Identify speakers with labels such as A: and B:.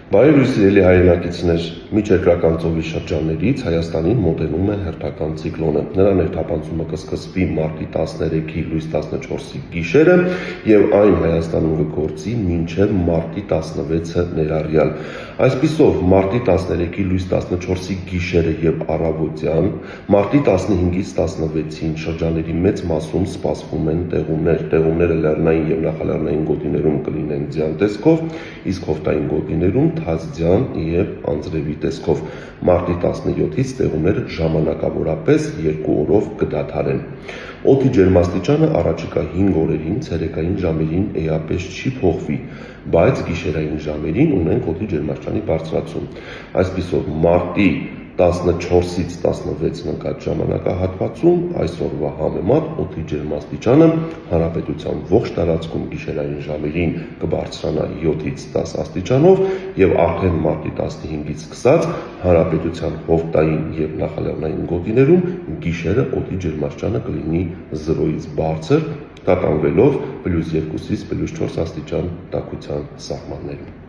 A: Բարև սիրելի հայրենակիցներ, միջերկրական ծովի շրջաններից Հայաստանին մոտենում է հերթական ցիկլոնը։ Նրա ներթափանցումը կսկսվի մարտի 13-ի լույս 14-ի գիշերը եւ այն Հայաստանում կգործի մինչեւ մարտի 16-ը ներառյալ։ Այսպիսով, մարտի 13-ի լույս 14-ի գիշերը եւ առավոտյան, մարտի 15-ից 16-ին շրջանների մեծ մասում սպասվում են տեղումներ։ Տեղումները լեռնային եւ նախալեռնային գոտիներում կլինեն ձյան տեսքով, իսկ հովտային գոտիներում թազձյան եւ անձրևի տեսքով։ Մարտի 17-ից տեղումները ժամանակավորապես 2 օրով կդադարեն։ Օդի ջերմաստիճանը առաջիկա 5 օրերին ցերեկային ժամերին էապես չի փոխվի, բայց գիշերային ժամերին ունենք օդի ջերմաստիճանի բարձրացում։ Այսպիսով, մարտի 14-ից 16 ընկած ժամանակահատվածում այսօրվա համեմատ օդի ջերմաստիճանը հանրապետության ողջ տարածքում գիշերային ժամերին կբարձրանա 7-ից 10 աստիճանով եւ արդեն մարտի 15-ից սկսած հանրապետության հովտային եւ նախալեռնային գոտիներում գիշերը օդի ջերմաստիճանը կլինի 0-ից բարձր, տատանվելով +2-ից +4 աստիճան տաքության սահմաններում։